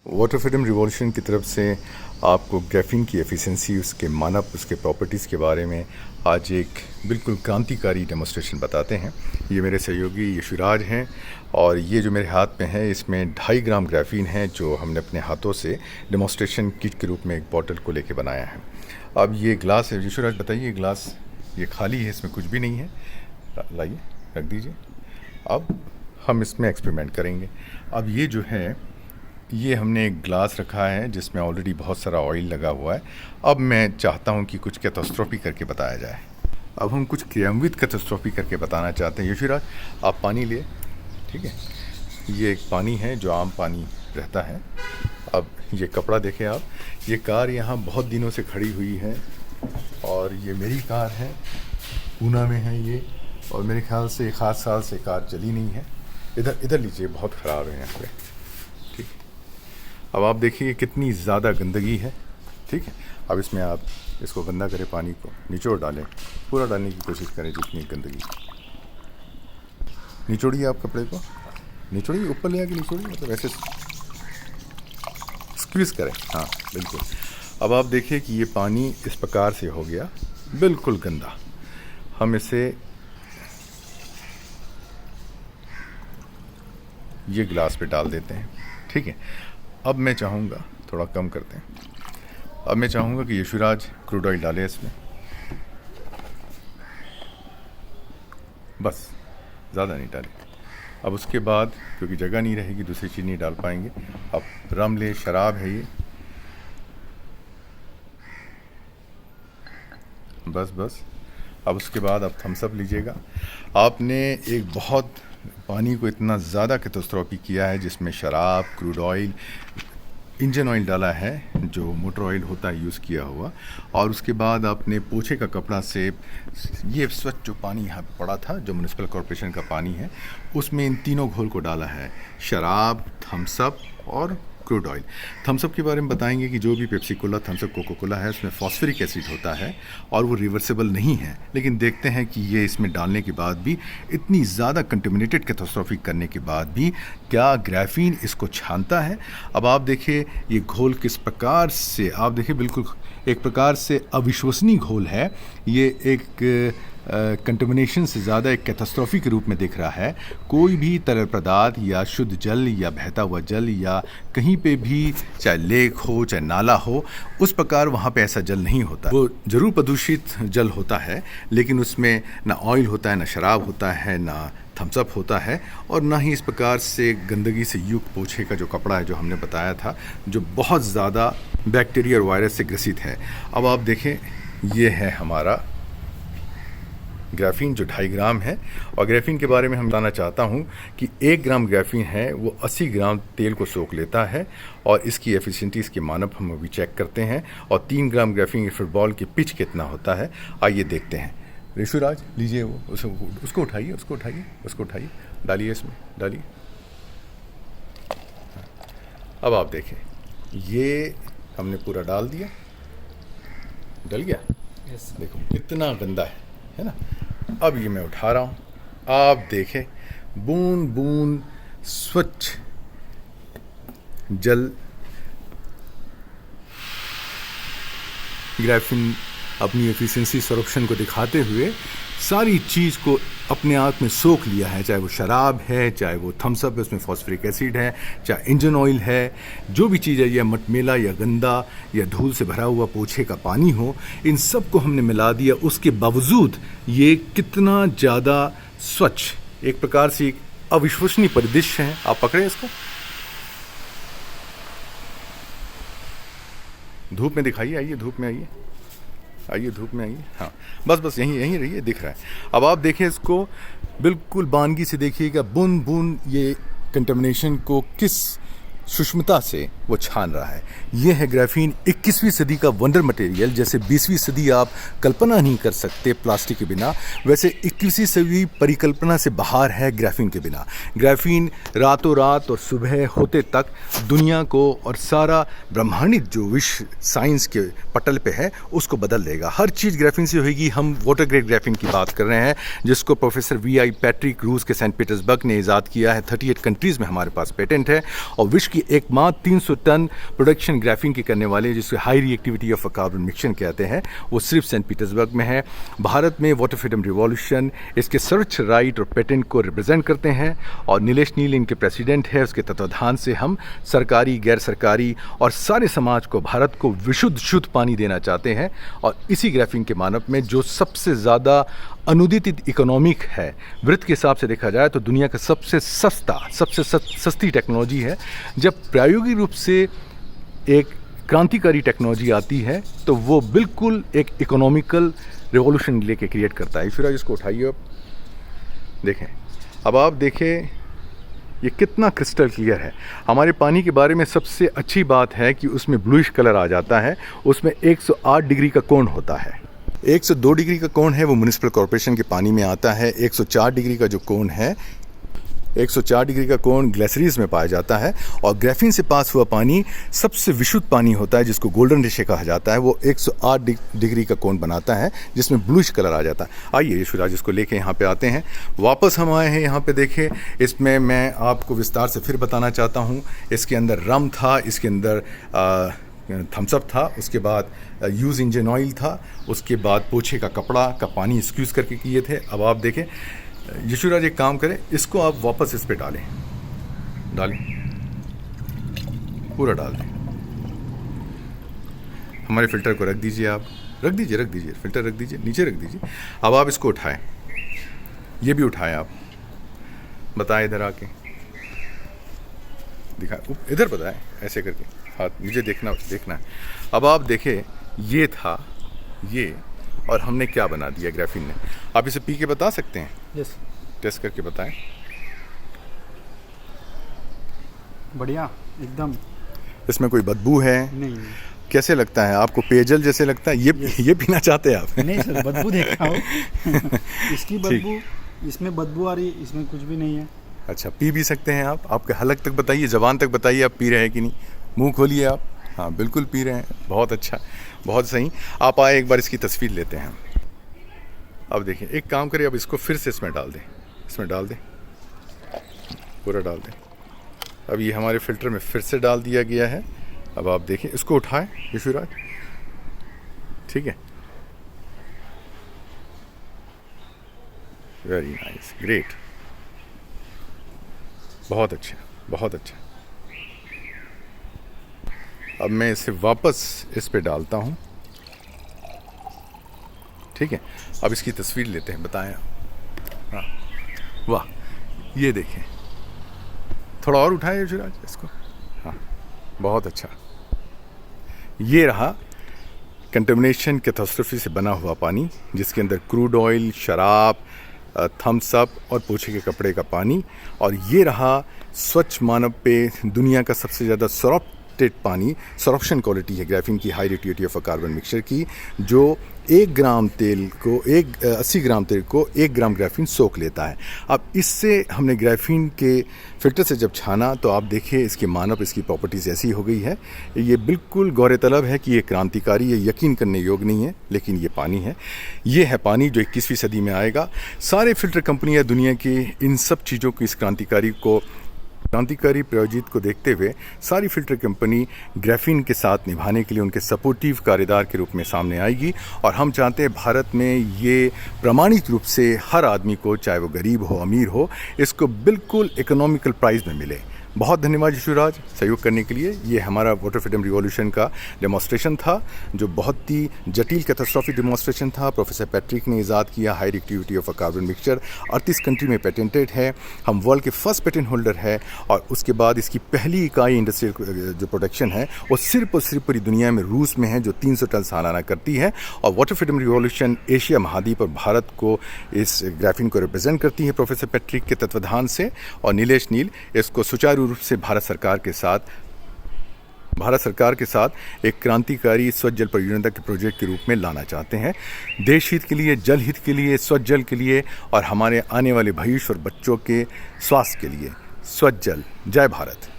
Water freedom revolution की तरफ से आपको ग्राफीन की एफिशिएंसी, उसके मानक, उसके प्रॉपर्टीज़ के बारे में आज एक बिल्कुल क्रांतिकारी डेमोस्ट्रेशन बताते हैं। ये मेरे सहयोगी यशुराज हैं और ये जो मेरे हाथ में है इसमें 2.5 ग्राम ग्राफीन है जो हमने अपने हाथों से डेमोस्ट्रेशन किट के रूप में एक बॉटल को लेके बनाया है। अब ये ग्लास है, यशुराज बताइए, ग्लास ये खाली है, इसमें कुछ भी नहीं है, लाइए रख दीजिए। अब हम इसमें एक्सपेरिमेंट करेंगे। अब ये जो है ये हमने एक ग्लास रखा है जिसमें ऑलरेडी बहुत सारा ऑयल लगा हुआ है। अब मैं चाहता हूँ कि कुछ कैटास्ट्रोफी करके बताया जाए। अब हम कुछ क्रियान्वित कैटास्ट्रोफी करके बताना चाहते हैं। यशुराज आप पानी लिए, ठीक है, ये एक पानी है जो आम पानी रहता है। अब ये कपड़ा देखें आप, ये कार यहाँ बहुत दिनों से खड़ी हुई है और ये मेरी कार है, पूना में है ये, और मेरे ख्याल से 1 साल से कार चली नहीं है। इधर लीजिए, बहुत ख़राब है यहाँ पे, ठीक है। अब आप देखिए कितनी ज़्यादा गंदगी है, ठीक है। अब इसमें आप इसको गंदा करें, पानी को निचोड़ डालें, पूरा डालने की कोशिश करें जितनी गंदगी। निचोड़िए, आप कपड़े को निचोड़िए, ऊपर ले आके निचोड़िए, मतलब ऐसे स्क्वीज़ करें, हाँ बिल्कुल। अब आप देखिए कि ये पानी इस प्रकार से हो गया बिल्कुल गंदा। हम इसे ये गिलास पे डाल देते हैं, ठीक है। अब मैं चाहूँगा, थोड़ा कम करते हैं, अब मैं चाहूँगा कि यशुराज क्रूड ऑयल डाले इसमें, बस, ज़्यादा नहीं डालें। अब उसके बाद क्योंकि जगह नहीं रहेगी, दूसरी चीज़ नहीं डाल पाएंगे। अब रम ले, शराब है ये, बस। अब उसके बाद आप थम्स अप लीजिएगा। आपने एक बहुत पानी को इतना ज़्यादा कैटास्ट्रोफी किया है जिसमें शराब, क्रूड ऑयल, इंजन ऑयल डाला है जो मोटर ऑयल होता है यूज़ किया हुआ, और उसके बाद आपने पोछे का कपड़ा से ये स्वच्छ जो पानी यहाँ पे पड़ा था, जो म्युनिसिपल कॉरपोरेशन का पानी है, उसमें इन तीनों घोल को डाला है, शराब, थम्स अप और क्रूड ऑयल। थम्स अप के बारे में बताएंगे कि जो भी Pepsi Cola, Thums Up, Coca Cola है, उसमें फॉस्फोरिक एसिड होता है और वो रिवर्सिबल नहीं है। लेकिन देखते हैं कि ये इसमें डालने के बाद भी, इतनी ज़्यादा कंटेमिनेटेड कैटास्ट्रोफी करने के बाद भी, क्या ग्राफीन इसको छानता है। अब आप देखिए ये घोल किस प्रकार से, आप देखिए बिल्कुल एक प्रकार से अविश्वसनीय घोल है। ये एक कंटेमिनेशन से ज़्यादा एक कैटास्ट्रोफी के रूप में दिख रहा है। कोई भी तरल पदार्थ या शुद्ध जल या बहता हुआ जल या कहीं पे भी, चाहे लेक हो चाहे नाला हो, उस प्रकार वहाँ पे ऐसा जल नहीं होता। वो ज़रूर प्रदूषित जल होता है, लेकिन उसमें ना ऑयल होता है, ना शराब होता है, ना थम्स अप होता है, और ना ही इस प्रकार से गंदगी से युक्त पोछे का जो कपड़ा है जो हमने बताया था, जो बहुत ज़्यादा बैक्टीरिया और वायरस से ग्रसित है। अब आप देखें, ये है हमारा ग्राफीन जो 2.5 ग्राम है। और ग्राफीन के बारे में हम बताना चाहता हूँ कि 1 ग्राम ग्राफीन है वो 80 ग्राम तेल को सोख लेता है, और इसकी एफिशिएंसी, इसके मानक हम अभी चेक करते हैं। और 3 ग्राम ग्राफीन के फुटबॉल की पिच कितना होता है, आइए देखते हैं। ऋषुराज लीजिए, वो उसको उठाइए, डालिए इसमें, डालिए। अब आप देखें, ये हमने पूरा डाल दिया, डल गया, देखो कितना गंदा है ना। अब ये मैं उठा रहा हूँ, आप देखें बूंद बूंद स्वच्छ जल। ग्राफीन अपनी एफिशिएंसी, सॉर्प्शन को दिखाते हुए सारी चीज़ को अपने आप में सोख लिया है, चाहे वो शराब है, चाहे वो थम्स अप है, उसमें फॉस्फोरिक एसिड है, चाहे इंजन ऑयल है, जो भी चीज़ है, या मटमेला या गंदा या धूल से भरा हुआ पोछे का पानी हो, इन सब को हमने मिला दिया। उसके बावजूद ये कितना ज़्यादा स्वच्छ, एक प्रकार से एक अविश्वसनीय परिदृश्य है। आप पकड़े इसको, धूप में दिखाइए, आइए धूप में आइए, धूप में आइए, हाँ बस यहीं रहिए, दिख रहा है। अब आप देखें इसको, बिल्कुल बानगी से देखिएगा, बूंद बूंद ये कंटेमिनेशन को किस सूक्ष्मता से वो छान रहा है। ये है ग्राफीन, 21वीं सदी का वंडर मटेरियल। जैसे 20वीं सदी आप कल्पना नहीं कर सकते प्लास्टिक के बिना, वैसे 21वीं सदी परिकल्पना से बाहर है ग्राफीन के बिना। ग्राफीन रातों रात और सुबह होते तक दुनिया को और सारा ब्रह्मांडिक जो विश्व साइंस के पटल पे है उसको बदल देगा। हर चीज़ ग्राफीन से होगी। हम वाटर ग्रेड ग्राफीन की बात कर रहे हैं जिसको प्रोफेसर V.I. पैट्रिक रूस के सेंट पीटर्सबर्ग ने ईजाद किया है। 38 कंट्रीज़ में हमारे पास पेटेंट है और विश्व की एकमात्र 300 टन प्रोडक्शन ग्राफीन की करने वाले, जिसको high reactivity of carbon mixture कहते हैं, वो सिर्फ सेंट पीटर्सबर्ग में है। भारत में वाटर फ्रीडम रिवॉल्यूशन इसके सर्च राइट और पेटेंट को रिप्रेजेंट करते हैं और नीलेश नील इनके प्रेसिडेंट है। उसके तत्वाधान से हम सरकारी, गैर सरकारी और सारे समाज को, भारत को विशुद्ध शुद्ध पानी देना चाहते हैं। और इसी ग्राफीन के मानव में जो सबसे ज़्यादा अनुदित इकोनॉमिक है, वृत्त के हिसाब से देखा जाए तो दुनिया का सबसे सस्ती टेक्नोलॉजी है। जब प्रायोगिक रूप से एक क्रांतिकारी टेक्नोलॉजी आती है तो वो बिल्कुल एक इकोनॉमिकल रिवॉल्यूशन लेके क्रिएट करता है। फिर इसको उठाइए, अब देखें। अब आप देखें ये कितना क्रिस्टल क्लियर है। हमारे पानी के बारे में सबसे अच्छी बात है कि उसमें ब्लूइश कलर आ जाता है। उसमें 108 डिग्री का कोण होता है। 102 डिग्री का कोण है वो म्युनिसिपल कॉर्पोरेशन के पानी में आता है। 104 डिग्री का जो कोण है, 104 डिग्री का कोण ग्लेशियर्स में पाया जाता है। और ग्राफीन से पास हुआ पानी सबसे विशुद्ध पानी होता है, जिसको गोल्डन रेशे कहा जाता है। वो 108 डिग्री का कोण बनाता है, जिसमें ब्लूइश कलर आ जाता है। आइए यशुराज, इसको लेके यहाँ पे आते हैं। वापस हम आए हैं यहाँ पे। देखें, इसमें मैं आपको विस्तार से फिर बताना चाहता हूँ। इसके अंदर रम था, इसके अंदर थम्सअप था, उसके बाद यूज इंजन ऑयल था, उसके बाद पोछे का कपड़ा का पानी स्क्यूज करके किए थे। अब आप देखें यशुराज, एक काम करें, इसको आप वापस इस पे डालें, पूरा डाल दें। हमारे फिल्टर को रख दीजिए, आप रख दीजिए, फिल्टर रख दीजिए, नीचे रख दीजिए। अब आप इसको उठाएं, ये भी उठाएं, आप बताएं, इधर आके दिखा, इधर बताएं, ऐसे करके हाथ मुझे देखना है। अब आप देखें, ये था ये, और हमने क्या बना दिया ग्राफीन ने। आप इसे पी के बता सकते हैं? यस, टेस्ट करके बताएं। बढ़िया एकदम। इसमें कोई बदबू है? नहीं। कैसे लगता है आपको? पेयजल जैसे लगता है? ये पीना चाहते हैं आप? नहीं सर, बदबू देख रहा हूँ। इसकी बदबू, इसमें बदबू आ रही है, इसमें कुछ भी नहीं है। अच्छा, पी भी सकते हैं आप? आपके हलक तक बताइए, जबान तक बताइए, आप पी रहे हैं कि नहीं। मुंह खोलिए आप। हाँ, बिल्कुल पी रहे हैं। बहुत अच्छा, बहुत सही। आप आए, एक बार इसकी तस्वीर लेते हैं। अब देखिए, एक काम करिए, अब इसको फिर से इसमें डाल दें, पूरा डाल दें। अब ये हमारे फिल्टर में फिर से डाल दिया गया है। अब आप देखें, इसको उठाएं यशुराज, ठीक है। वेरी नाइस, ग्रेट, बहुत अच्छा, बहुत अच्छा। अब मैं इसे वापस इस पे डालता हूँ, ठीक है। अब इसकी तस्वीर लेते हैं, बताएं। हाँ, वाह, ये देखें, थोड़ा और उठाए यशुराज इसको। हाँ, बहुत अच्छा। ये रहा कंटेमिनेशन कैटास्ट्रोफी से बना हुआ पानी, जिसके अंदर क्रूड ऑयल, शराब, थम्स अप और पोछे के कपड़े का पानी। और ये रहा स्वच्छ मानव पे दुनिया का सबसे ज़्यादा पानी। सॉर्प्शन क्वालिटी है ग्राफीन की, high reactivity of carbon mixture की, जो 1 ग्राम तेल को 80 ग्राम तेल को 1 ग्राम ग्राफीन सोख लेता है। अब इससे हमने ग्राफीन के फिल्टर से जब छाना तो आप देखिए इसकी मानव, इसकी प्रॉपर्टीज़ ऐसी हो गई है। ये बिल्कुल गौर तलब है कि ये क्रांतिकारी, ये यकीन करने योग्य नहीं है, लेकिन ये पानी है। ये है पानी जो 21वीं सदी में आएगा। सारे फिल्टर कंपनियाँ दुनिया की इन सब चीज़ों की, इस क्रांतिकारी प्रायोजित को देखते हुए सारी फिल्टर कंपनी ग्राफीन के साथ निभाने के लिए उनके सपोर्टिव कार्यदार के रूप में सामने आएगी। और हम चाहते हैं भारत में ये प्रमाणित रूप से हर आदमी को, चाहे वो गरीब हो, अमीर हो, इसको बिल्कुल इकोनॉमिकल प्राइस में मिले। बहुत धन्यवाद यशुराज सहयोग करने के लिए। ये हमारा वाटर फ्रीडम रिवॉल्यूशन का डेमोन्स्ट्रेशन था, जो बहुत ही जटिल कैटास्ट्रोफिक डेमोन्स्ट्रेशन था। प्रोफेसर पैट्रिक ने इजाद किया। High reactivity of carbon mixture 38 country में पेटेंटेड है। हम वर्ल्ड के फर्स्ट पेटेंट होल्डर है। और उसके बाद इसकी पहली इकाई इंडस्ट्रियल जो प्रोडक्शन है वो सिर्फ और सिर्फ पूरी दुनिया में रूस में है, जो 300 टन सालाना करती है। और वाटर फ्रीडम रिवॉल्यूशन एशिया महाद्वीप और भारत को, इस ग्राफीन को रिप्रेजेंट करती है प्रोफेसर पैट्रिक के तत्वाधान से। और नीलेश नील इसको सुचारू रूप से भारत सरकार के साथ एक क्रांतिकारी स्वच्छ जल परियोजना के प्रोजेक्ट के रूप में लाना चाहते हैं। देश हित के लिए, जल हित के लिए, स्वच्छ जल के लिए और हमारे आने वाले भविष्य और बच्चों के स्वास्थ्य के लिए। स्वच्छ जल, जय भारत।